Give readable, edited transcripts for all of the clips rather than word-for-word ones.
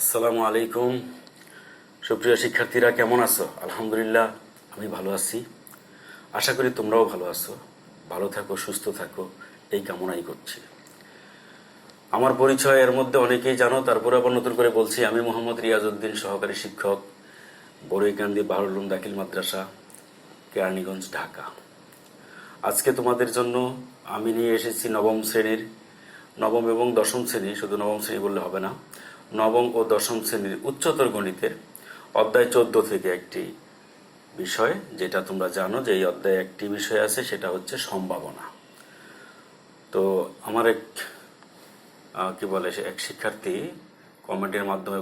আসসালামু আলাইকুম। সুপ্রিয় শিক্ষার্থীরা, কেমন আছো? আলহামদুলিল্লাহ, আমি ভালো আছি। আশা করি তোমরাও ভালো আছো। ভালো থাকো, সুস্থ থাকো, এই কামনাই করছি। আমার পরিচয় এর মধ্যে অনেকেই জানো, তারপরে আবার নতুন করে বলছি। আমি মোহাম্মদ রিয়াজউদ্দিন, সহকারী শিক্ষক, বড়ইকান্দি বাহরুল উলুম দাখিল মাদ্রাসা, কেরানীগঞ্জ, ঢাকা। আজকে তোমাদের জন্য আমি নিয়ে এসেছি নবম এবং দশম শ্রেণী, শুধু নবম শ্রেণী বললে হবে না, নবম ও দশম শ্রেণীর উচ্চতর গণিতের অধ্যায় 14 থেকে একটি বিষয়, যেটা তোমরা জানো যে এই অধ্যায়ে একটি বিষয় আছে, সেটা হচ্ছে সম্ভাবনা। তো আমার এক শিক্ষার্থী কমেন্টের মাধ্যমে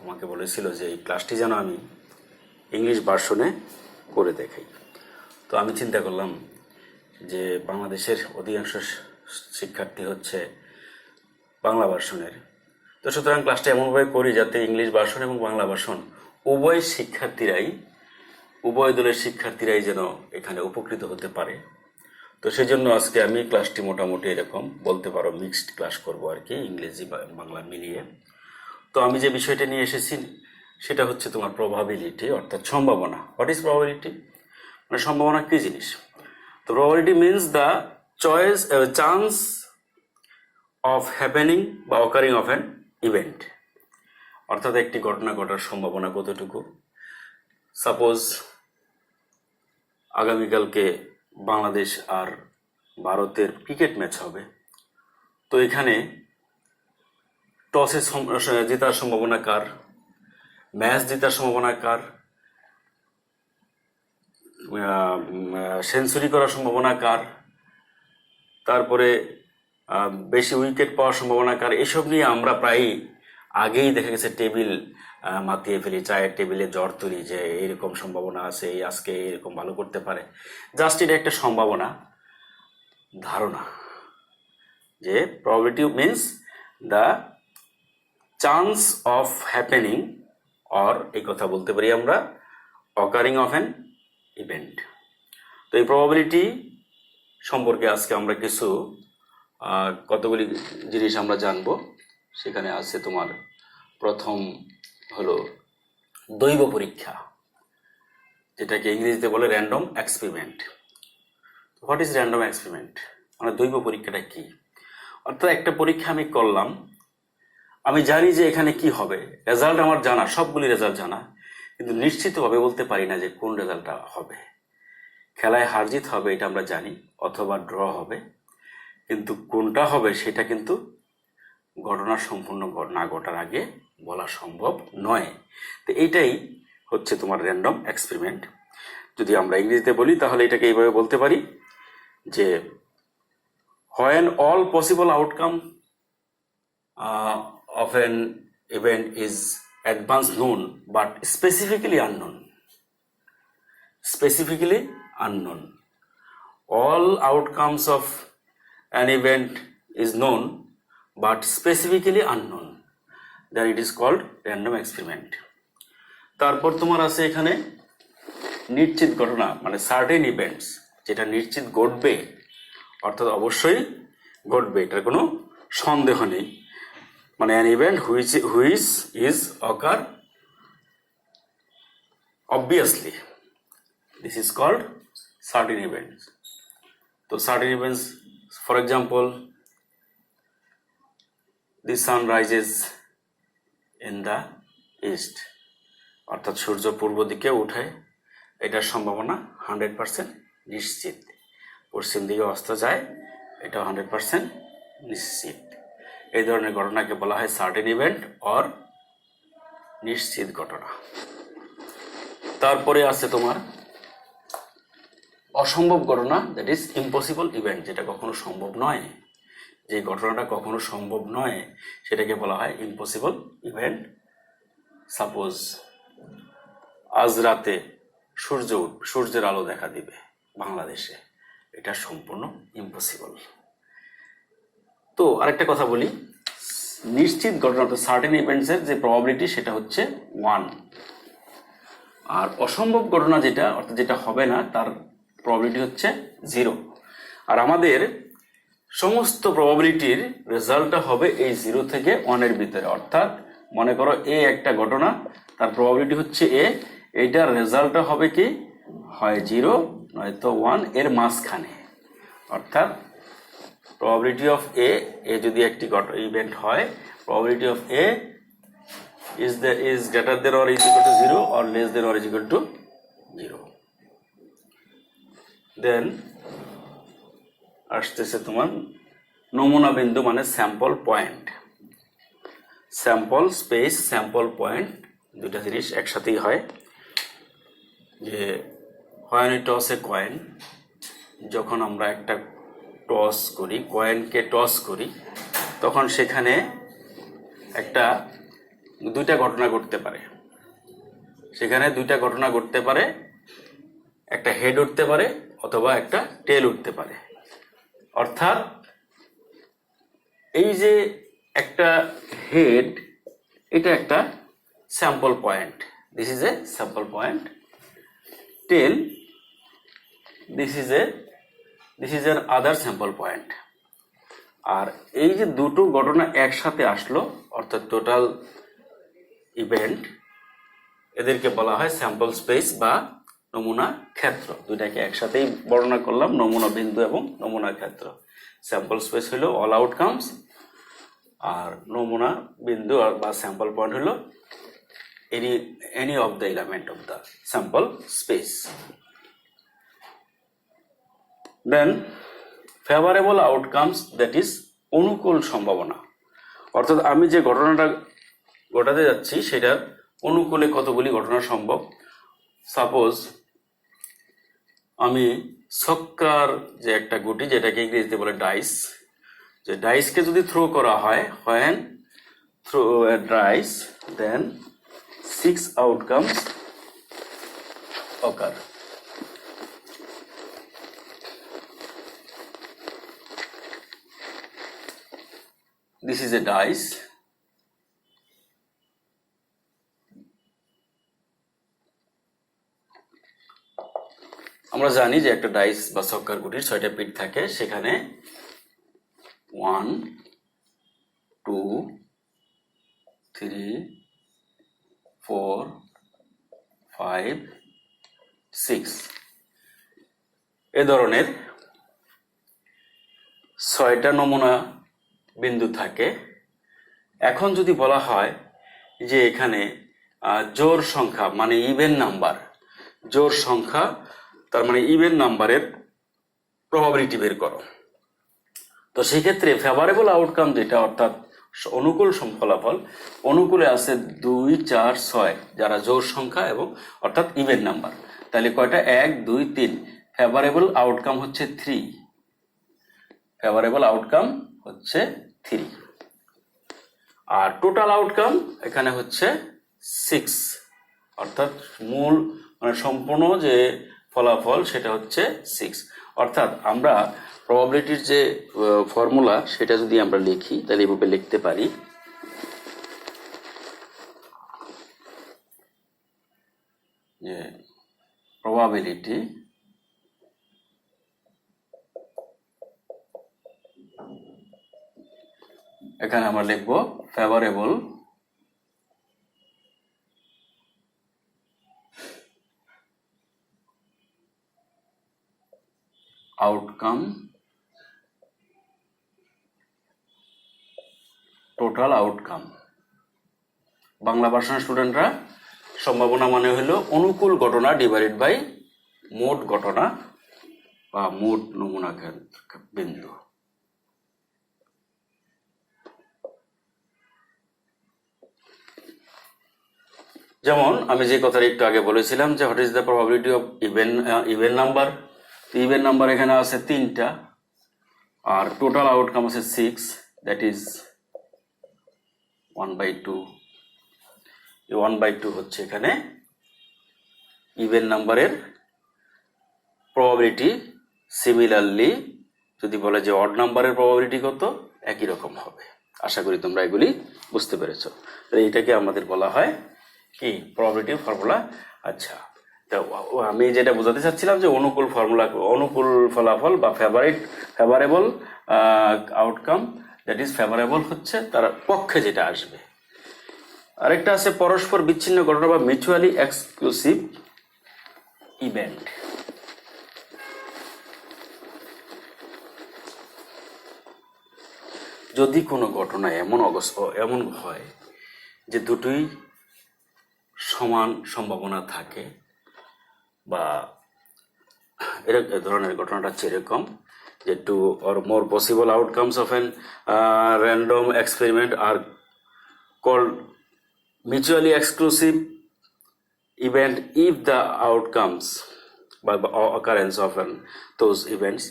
আমাকে বলেছিল যে এই ক্লাসটি যেন আমি ইংলিশ ভার্সনে করে দেখাই। তো আমি চিন্তা করলাম যে বাংলাদেশের অধিকাংশ শিক্ষার্থী হচ্ছে বাংলা ভার্সনের, তো সুতরাং ক্লাসটা এমনভাবে করি যাতে ইংলিশ ভার্সন এবং বাংলা ভার্সন উভয় দলের শিক্ষার্থীরাই যেন এখানে উপকৃত হতে পারে। তো সেই জন্য আজকে আমি ক্লাসটি মোটামুটি এরকম বলতে পারো মিক্সড ক্লাস করব আর কি, ইংরেজি বাংলা মিলিয়ে। তো আমি যে বিষয়টা নিয়ে এসেছি সেটা হচ্ছে তোমার প্রবাবিলিটি, অর্থাৎ সম্ভাবনা। What is probability? মানে সম্ভাবনা কী জিনিস? তো probability means the chance of happening বা অকারিং অফ অ্যান ইভেন্ট, অর্থাৎ একটি ঘটনা ঘটার সম্ভাবনা কতটুকু। সাপোজ আগামীকালকে বাংলাদেশ আর ভারতের ক্রিকেট ম্যাচ হবে, তো এখানে টসে জেতার সম্ভাবনা কার, ম্যাচ জেতার সম্ভাবনা কার, সেঞ্চুরি করার সম্ভাবনা কার, তারপরে বেশি উইকেট পাওয়ার সম্ভাবনা কার, এসব নিয়ে আমরা প্রায়ই আগেই দেখা গেছে টেবিল মাতিয়ে ফেলি, চায়ের টেবিলে জ্বর তুলি যে এরকম সম্ভাবনা আছে, এই আজকে এরকম ভালো করতে পারে। জাস্ট এটা একটা সম্ভাবনা, ধারণা, যে probability means the chance of happening, or এই কথা বলতে পারি আমরা অকারিং অফ অ্যান ইভেন্ট। তো এই প্রবাবিলিটি সম্পর্কে আজকে আমরা কিছু কতগুলি জিনিস আমরা জানব। সেখানে আছে তোমার প্রথম হলো দৈব পরীক্ষা, যেটাকে ইংরেজিতে বলে random experiment. What is random experiment? মানে দৈব পরীক্ষাটা কি? অর্থাৎ একটা পরীক্ষা আমি করলাম, আমি জানি যে এখানে কি হবে, রেজাল্ট আমার জানা, সবগুলি রেজাল্ট জানা, কিন্তু নিশ্চিতভাবে বলতে পারি না যে কোন রেজাল্টটা হবে। খেলায় হার জিত হবে এটা আমরা জানি, অথবা ড্র হবে, কিন্তু কোনটা হবে সেটা কিন্তু ঘটনা সম্পূর্ণ না ঘটার আগে বলা সম্ভব নয়। তো এইটাই হচ্ছে তোমার র্যান্ডম এক্সপেরিমেন্ট। যদি আমরা ইংরেজিতে বলি তাহলে এটাকে এইভাবে বলতে পারি যে when all possible outcome of an event is advance known but specifically unknown. All outcomes of an event is known but specifically unknown, then it is called random experiment. তারপর তোমার আছে এখানে নিশ্চিত ঘটনা, মানে সার্টেন ইভেন্টস, যেটা নিশ্চিত ঘটবে, অর্থাৎ অবশ্যই ঘটবে, এটার কোনো সন্দেহ নেই। মানে an event which is occur obviously, this is called certain events. তো certain events, for example, the sun rises in the east, অর্থাৎ সূর্য পূর্ব দিকে উঠে, এটার সম্ভাবনা 100% নিশ্চিত। পশ্চিম দিকে অস্ত যায়, এটাও 100% নিশ্চিত। এই ধরনের ঘটনাকে বলা হয় সার্টেন ইভেন্ট অর নিশ্চিত ঘটনা। তারপরে আছে তোমার অসম্ভব ঘটনা, দ্যাট ইজ ইম্পসিবল ইভেন্ট, যেটা কখনো সম্ভব নয়। যে ঘটনাটা কখনো সম্ভব নয় সেটাকে বলা হয় ইম্পসিবল ইভেন্ট। সাপোজ আজ রাতে সূর্যের আলো দেখা দিবে বাংলাদেশে, এটা সম্পূর্ণ ইম্পসিবল। তো আরেকটা কথা বলি, নিশ্চিত ঘটনা অর্থাৎ সার্টেন ইভেন্টসের যে প্রবাবিলিটি সেটা হচ্ছে 1, আর অসম্ভব ঘটনা যেটা, অর্থাৎ যেটা হবে না, তার প্রবাবিলিটি হচ্ছে 0। আর আমাদের সমস্ত প্রবাবিলিটির রেজাল্টটা হবে এই 0 থেকে 1 এর ভিতরে, অর্থাৎ মনে করো এ একটা ঘটনা, তার প্রবাবিলিটি হচ্ছে এ, এইটার রেজাল্টটা হবে কি, হয় 0 নয়তো 1 এর মাঝখানে। অর্থাৎ প্রবাবিলিটি অফ এ যদি একটি ইভেন্ট হয়, probability of A is greater than or is equal to 0 or less than or is equal to 0. দেন আসতেছে তোমার নমুনা বিন্দু মানে sample point. Sample space, sample point দুটা জিনিস একসাথেই হয়। যে when we toss a coin, যখন আমরা একটা টস করি, কয়েনকে টস করি, তখন সেখানে দুইটা ঘটনা ঘটতে পারে। সেখানে দুইটা ঘটনা ঘটতে পারে, একটা হেড উঠতে পারে অথবা একটা টেল উঠতে পারে। অর্থাৎ এই যে একটা হেড, এটা একটা sample point, this is a sample point. Tail, this is এর আদার স্যাম্পল পয়েন্ট। আর এই যে দুটো ঘটনা একসাথে আসলো, অর্থাৎ টোটাল ইভেন্ট, এদেরকে বলা হয় স্যাম্পল স্পেস বা নমুনা ক্ষেত্র। দুইটাকে একসাথেই বর্ণনা করলাম, নমুনা বিন্দু এবং নমুনা ক্ষেত্র। স্যাম্পল স্পেস হলো অল আউটকামস, আর নমুনা বিন্দু বা স্যাম্পল পয়েন্ট হলো any of the element of the sample space. Then favourable outcomes, that is অনুকূল সম্ভাবনা। অর্থাৎ আমি যে ঘটনাটা ঘটাতে যাচ্ছি সেটার অনুকূলে কতগুলি ঘটনা সম্ভব। সাপোজ আমি ছক্কার যে একটা গুটি, যেটাকে ইংরেজিতে বলে ডাইস, যে ডাইসকে যদি থ্রো করা হয়, when throw a dice, then 6 outcomes occur. This is a dice. আমরা জানি যে একটা ডাইস বা ছক্কার গুটির 6টা পিঠ থাকে। সেখানে 1 2 3 4 5 6 এ ধরনের 6টা নমুনা বিন্দু থাকে। এখন যদি বলা হয় যে এখানে জোড় সংখ্যা মানে ইভেন নাম্বার, জোড় সংখ্যা তার মানে ইভেন নাম্বারের প্রবাবিলিটি বের করো, তো সেই ক্ষেত্রে ফেভারেবল আউটকাম যেটা, অর্থাৎ অনুকূল ফলাফল, অনুকূলে আছে 2 4 6 যারা জোড় সংখ্যা এবং অর্থাৎ ইভেন নাম্বার। তাহলে কয়টা? 1 2 3। ফেভারেবল আউটকাম হচ্ছে 3। ফেভারেবল আউটকাম হচ্ছে 3। আর টোটাল আউটকাম এখানে হচ্ছে 6, অর্থাৎ মূল মানে সম্পূর্ণ যে ফলাফল সেটা হচ্ছে 6। অর্থাৎ আমরা প্রবাবিলিটির যে ফর্মুলা সেটা যদি আমরা লিখি, তাহলে এভাবে লিখতে পারি যে প্রবাবিলিটি এখানে আমরা লিখব favourable outcome total outcome. Bangla ভার্সনের স্টুডেন্টরা সম্ভাবনা মানে হলো অনুকূল ঘটনা ডিভাইডেড বাই মোট ঘটনা বা মোট নমুনা বিন্দু। যেমন আমি যে কথাটা একটু আগে বলেছিলাম যে what is the probability of even number. Even number এখানে আছে 3টা, আর টোটাল আউটকাম আছে 6, দ্যাট ইজ 1/2। এই 1/2 হচ্ছে এখানে ইভেন নাম্বারের প্রবাবিলিটি। সিমিলারলি যদি বলে যে অড নাম্বারের প্রবাবিলিটি কত, একই রকম হবে। আশা করি তোমরা এগুলি বুঝতে পেরেছো। এইটাকে আমাদের বলা হয় কি প্রবাবিলিটি ফর্মুলা। আচ্ছা, তো আমি যেটা বোঝাতে চাচ্ছিলাম যে অনুকূল ফর্মুলা, অনুকূল ফলাফল বা favourable outcome, that is favourable হচ্ছে তার পক্ষে যেটা আসবে। আরেকটা আছে পরস্পর বিচ্ছিন্ন ঘটনা বা মিউচুয়ালি এক্সক্লুসিভ ইভেন্ট। যদি কোনো ঘটনা এমন হয় যে দুটোই সমান সম্ভাবনা থাকে, বা এর ধরনের ঘটনাটা হচ্ছে এরকম যে two or more possible outcomes of an random experiment আর called mutually exclusive event if the outcomes by occurrence of those events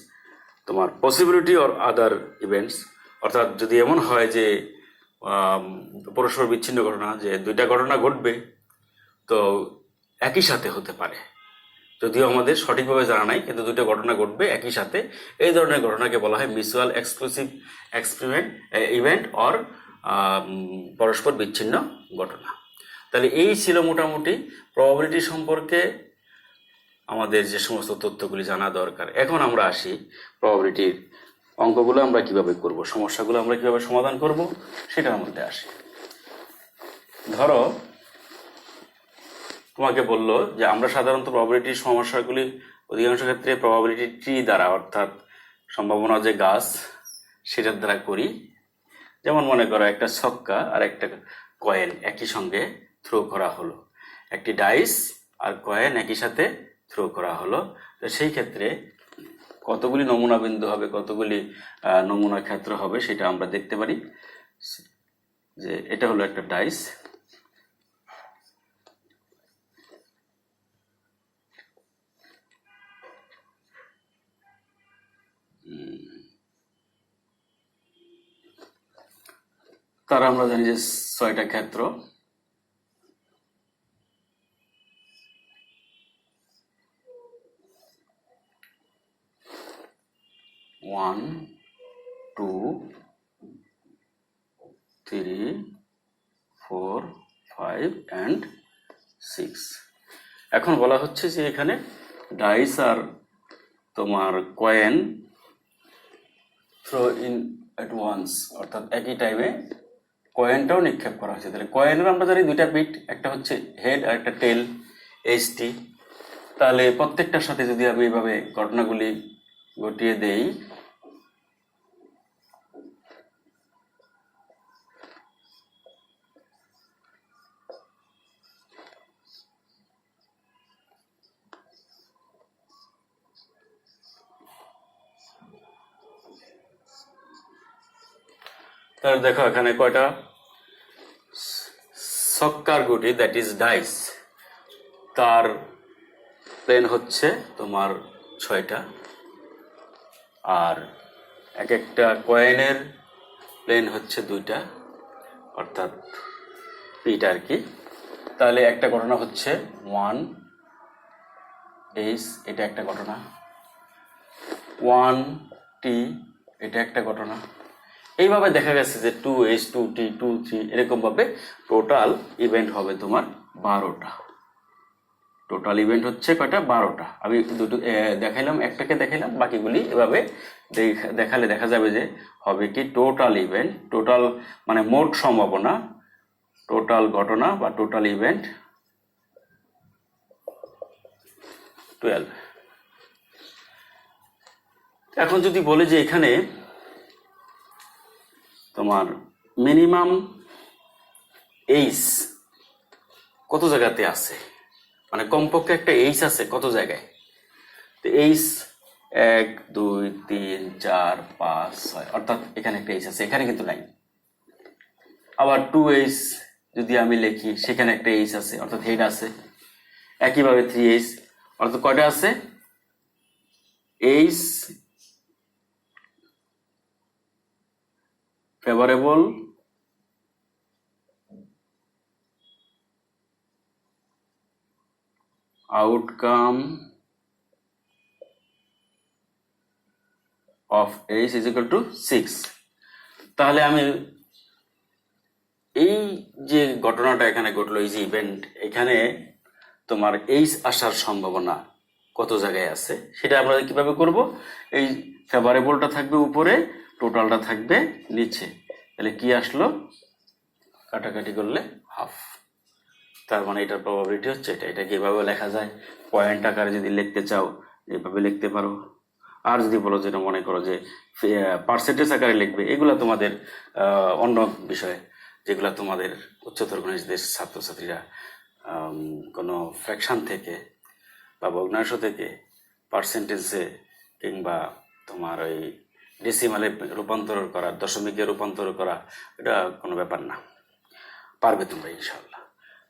তোমার possibility or other events, অর্থাৎ যদি এমন হয় যে পরস্পর বিচ্ছিন্ন ঘটনা, যে দুইটা ঘটনা ঘটবে তো একই সাথে হতে পারে, যদিও আমাদের সঠিকভাবে জানা নাই, কিন্তু দুইটা ঘটনা ঘটবে একই সাথে, এই ধরনের ঘটনাকে বলা হয় মিউচুয়াল এক্সক্লুসিভ ইভেন্ট অর পরস্পর বিচ্ছিন্ন ঘটনা। তাহলে এই ছিল মোটামুটি প্রবাবিলিটি সম্পর্কে আমাদের যে সমস্ত তথ্যগুলি জানা দরকার। এখন আমরা আসি প্রবাবিলিটির অঙ্কগুলো আমরা কিভাবে করব, সমস্যাগুলো আমরা কিভাবে সমাধান করব সেটার মধ্যে আসি। ধরো তোমাকে বললো যে আমরা সাধারণত প্রবাবিলিটির সমস্যাগুলি অধিকাংশ ক্ষেত্রে প্রবাবিলিটি ট্রি দ্বারা, অর্থাৎ সম্ভাবনা যে গাছ সেটার দ্বারা করি। যেমন মনে করো একটা ছক্কা আর একটা কয়েন একই সঙ্গে থ্রো করা হলো, একটি ডাইস আর কয়েন একই সাথে থ্রো করা হলো। তো সেই ক্ষেত্রে কতগুলি নমুনা বিন্দু হবে, কতগুলি নমুনা ক্ষেত্র হবে সেটা আমরা দেখতে পারি। যে এটা হলো একটা ডাইস, তার আমরা জানি যে 6টা ক্ষেত্র। One, 2, 3, 4, 5 and 6। এখন বলা হচ্ছে যে এখানে ডাইস আর তোমার coin throw in at once, অর্থাৎ একই টাইমে কয়েনটাও নিক্ষেপ করা হয়েছে। তাহলে কয়েনের আমরা জানি দুইটা পিঠ, একটা হচ্ছে হেড আর একটা টেল, এইচটি। তাহলে প্রত্যেকটার সাথে যদি আমি এইভাবে ঘটনাগুলি ঘটিয়ে দেই, তাহলে দেখো এখানে কয়টা ছক্কার গুটি, দ্যাট ইজ ডাইস, তার প্লেন হচ্ছে তোমার 6টা, আর এক একটা কয়েনের প্লেন হচ্ছে 2টা, অর্থাৎ পিট আর কি। তাহলে একটা ঘটনা হচ্ছে 1 এইচ, এটা একটা ঘটনা, 1 টি, এটা একটা ঘটনা। এইভাবে দেখা গেছে যে 2H, 2T, 2T এরকমভাবে টোটাল ইভেন্ট হবে তোমার 12টা। টোটাল ইভেন্ট হচ্ছে কয়টা? 12টা। আমি দুটো দেখাইলাম, একটাকে দেখাইলাম, বাকিগুলি এভাবে দেখালে দেখা যাবে যে হবে কি টোটাল ইভেন্ট, টোটাল মানে মোট সম্ভাবনা, টোটাল ঘটনা বা টোটাল ইভেন্ট 12। এখন যদি বলে যে এখানে তোমার মিনিমাম এইচ কত জায়গাতে আছে, মানে কমপক্ষে একটা এইচ আছে কত জায়গায়, তো এইচ 1, 2, 3, 4, 5, 6, অর্থাৎ এখানে একটা এইচ আছে, এখানে কিন্তু নাই। আবার 2H যদি আমি লিখি, সেখানে একটা এইচ আছে, অর্থাৎ হেড আছে। একইভাবে 3H, অর্থাৎ কয়টা আছে? H favourable outcome of H is equal to 6। তাহলে আমি এই যে ঘটনাটা এখানে ঘটলো, এই যে ইভেন্ট, এখানে তোমার এইচ আসার সম্ভাবনা কত জায়গায় আছে সেটা আমরা কিভাবে করব? এই ফেভারেবলটা থাকবে উপরে, টোটালটা থাকবে নিচে। তাহলে কি আসলো? কাটাকাটি করলে হাফ, তার মানে এটার প্রবাবিলিটি হচ্ছে এটা। এটাকে এভাবে লেখা যায়, পয়েন্ট আকারে যদি লিখতে চাও এভাবে লিখতে পারো। আর যদি বলো যেটা মনে করো যে পার্সেন্টেজ আকারে লিখবে, এগুলা তোমাদের অন্য বিষয়, যেগুলা তোমাদের উচ্চতর গণিতের ছাত্রছাত্রীরা কোনো ফ্র্যাকশন থেকে বা ভগ্নাংশ থেকে পার্সেন্টেজে কিংবা তোমার ওই ডেসিমালে রূপান্তর করা, দশমিকে রূপান্তর করা, এটা কোনো ব্যাপার না, পারবে তোমরা ইনশাল্লাহ।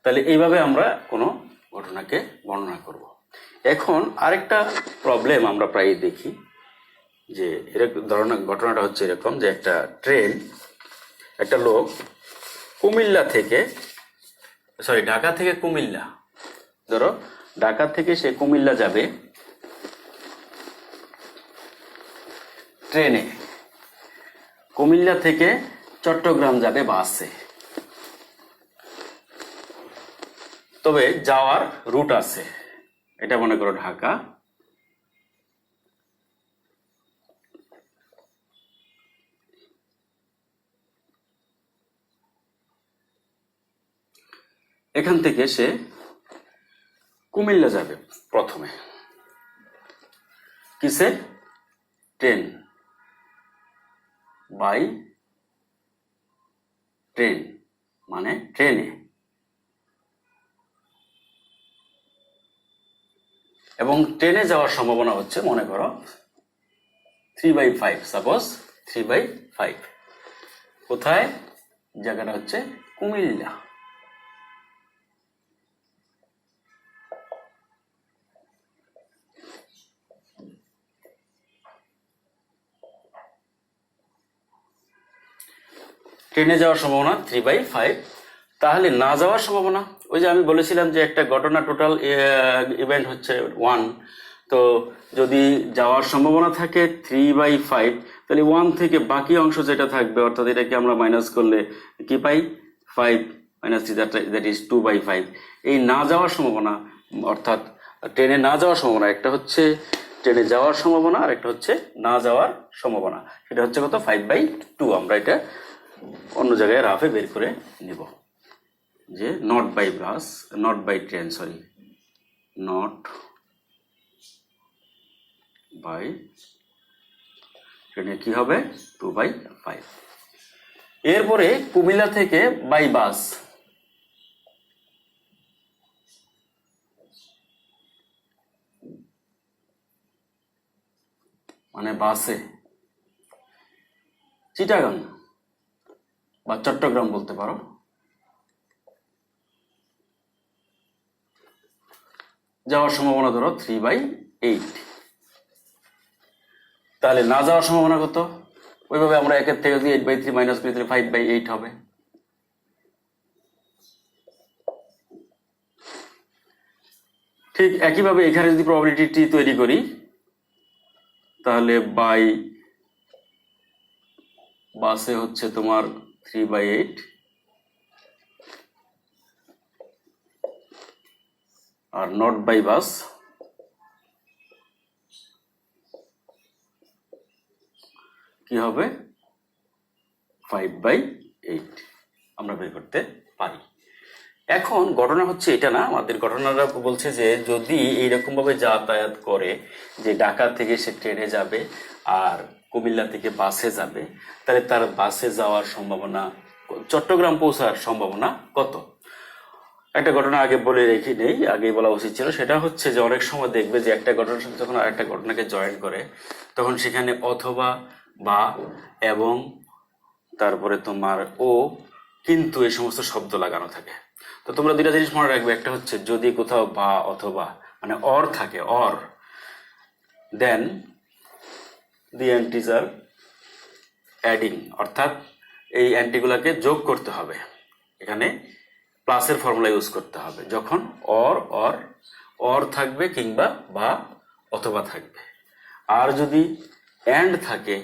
তাহলে এইভাবে আমরা কোনো ঘটনাকে বর্ণনা করব। এখন আরেকটা প্রবলেম আমরা প্রায় দেখি যে এরকম ধরনের ঘটনাটা হচ্ছে এরকম যে একটা লোক ঢাকা থেকে কুমিল্লা, ধরো ঢাকা থেকে সে কুমিল্লা যাবে ট্রেনে, কুমিল্লা থেকে চট্টগ্রাম যাবে বাসে। তবে যাওয়ার রুট আছে, এটা মনে করো ঢাকা, এখান থেকে সে কুমিল্লা যাবে প্রথমে কিসে, ট্রেন, বাই ট্রেন মানে ট্রেনে, এবং ট্রেনে যাওয়ার সম্ভাবনা হচ্ছে মনে করো 3/5, সাপোজ 3/5। কোথায়, জায়গাটা হচ্ছে কুমিল্লা। ট্রেনে যাওয়ার সম্ভাবনা 3/5। তাহলে না যাওয়ার সম্ভাবনা, ওই যে আমি বলেছিলাম যে একটা ঘটনা টোটাল ইভেন্ট হচ্ছে 1, তো যদি যাওয়ার সম্ভাবনা থাকে 3/5, তাহলে 1 থেকে বাকি অংশ যেটা থাকবে, অর্থাৎ এটাকে আমরা মাইনাস করলে কি পাই, 5 - 3, দ্যাট ইজ 2/5। এই না যাওয়ার সম্ভাবনা, অর্থাৎ ট্রেনে না যাওয়ার সম্ভাবনা, একটা হচ্ছে ট্রেনে যাওয়ার সম্ভাবনা আর একটা হচ্ছে না যাওয়ার সম্ভাবনা, সেটা হচ্ছে কত, 5/2। আমরা এটা অন্য জায়গায় রাফে বের করে নিব যে নট বাই ট্রেনে কি হবে 2/5। এরপরে কুমিল্লা থেকে বাই বাস, মানে বাসে চিটাগাং বা চট্টগ্রাম বলতে পারো, যাওয়ার সম্ভাবনা ধরো 3/8। তাহলে না যাওয়ার সম্ভাবনা কত, ওইভাবে আমরা 1 থেকে যদি 8/3 মাইনাস করি তাহলে 5/8 হবে। ঠিক একইভাবে এখানে যদি প্রবাবিলিটি তৈরি করি, তাহলে বাই বাসে হচ্ছে তোমার 3/8, আর নট বাই বাস কি হবে 5/8, আমরা বের করতে পারি। এখন ঘটনা হচ্ছে এটা না, আমাদের ঘটনাটা বলছে যে যদি এইরকম ভাবে যাতায়াত করে যে ঢাকা থেকে সে ট্রেনে যাবে আর কুমিল্লা থেকে বাসে যাবে, তাহলে তার বাসে যাওয়ার সম্ভাবনা, চট্টগ্রাম পৌঁছার সম্ভাবনা কত। একটা ঘটনা আগে বলে রেখে নেই, আগে বলা উচিত ছিল, সেটা হচ্ছে যে অনেক সময় দেখবে যে একটা ঘটনার সাথে যখন আরেকটা ঘটনাকে জয়েন করে, তখন সেখানে অথবা, বা, এবং, তারপরে তোমার ও, কিন্তু এই সমস্ত শব্দ লাগানো থাকে। তো তোমরা দুইটা জিনিস মনে রাখবে, একটা হচ্ছে যদি কোথাও বা অথবা মানে অর থাকে, or, then the অ্যান্টিজ R adding, অর্থাৎ এই অ্যান্টিগুলাকে যোগ করতে হবে, এখানে প্লাসের ফর্মুলা ইউজ করতে হবে যখন অর থাকবে কিংবা বা অথবা থাকবে। আর যদি অ্যান্ড থাকে,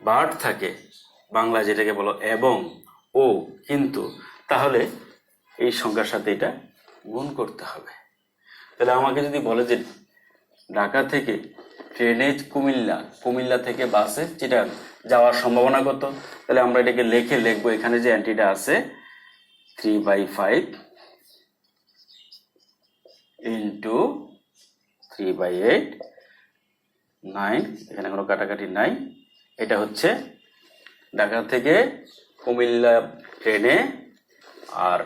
বাট থাকে, বাংলা যেটাকে বলো এবং, ও, কিন্তু, তাহলে এই সংখ্যার সাথে এটা গুণ করতে হবে। তাহলে আমাকে যদি বলে যে ঢাকা থেকে ট্রেনে কুমিল্লা থেকে বাসে চিটাগাং যাওয়ার সম্ভাবনা কত, তাহলে আমরা এটাকে লিখবো, এখানে যে অ্যান্টিটা আছে 3/5 ইন্টু 3/8, 9, এখানে কোনো কাটাকাটি নাই। এটা হচ্ছে ঢাকা থেকে কুমিল্লা ট্রেনে আর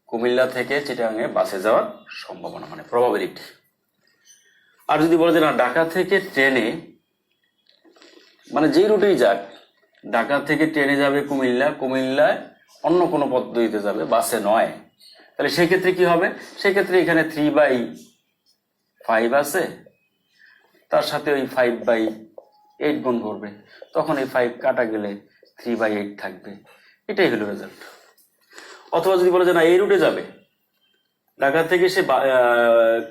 কুমিল্লা থেকে চিটাগাঙে বাসে যাওয়ার সম্ভাবনা, মানে প্রবাবিলিটি। আর যদি বলে যে না, ঢাকা থেকে ট্রেনে, মানে যেই রুটেই যাক, ঢাকা থেকে ট্রেনে যাবে কুমিল্লা, কুমিল্লায় অন্য কোনো পদ্ধতিতে যাবে, বাসে নয়, তাহলে সেক্ষেত্রে কি হবে? সেক্ষেত্রে এখানে 3/5 আছে, তার সাথে ওই 5/8 গুণ করবে, তখন এই 5 কাটা গেলে 3/8 থাকবে। এটাই হলো রেজাল্ট। অথবা যদি বলে যে না, এই রুটে যাবে, ঢাকা থেকে সে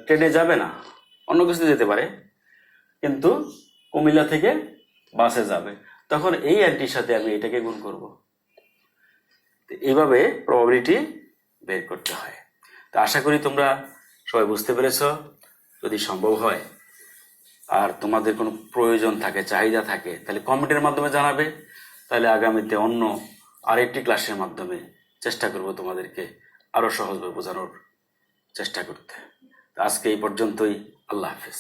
ট্রেনে যাবে না, অন্য কিছুতে যেতে পারে, কিন্তু কুমিল্লা থেকে বাসে যাবে, তখন এই অ্যান্টির সাথে আমি এটাকে গুণ করব। এইভাবে প্রবাবিলিটি বের করতে হয়। তো আশা করি তোমরা সবাই বুঝতে পেরেছ। যদি সম্ভব হয় আর তোমাদের কোনো প্রয়োজন থাকে, চাহিদা থাকে, তাহলে কমেন্টের মাধ্যমে জানাবে। তাহলে আগামীতে অন্য আরেকটি ক্লাসের মাধ্যমে চেষ্টা করব তোমাদেরকে আরো সহজভাবে বোঝানোর চেষ্টা করতে। আজকে এই পর্যন্তই। আল্লাহ হাফেজ।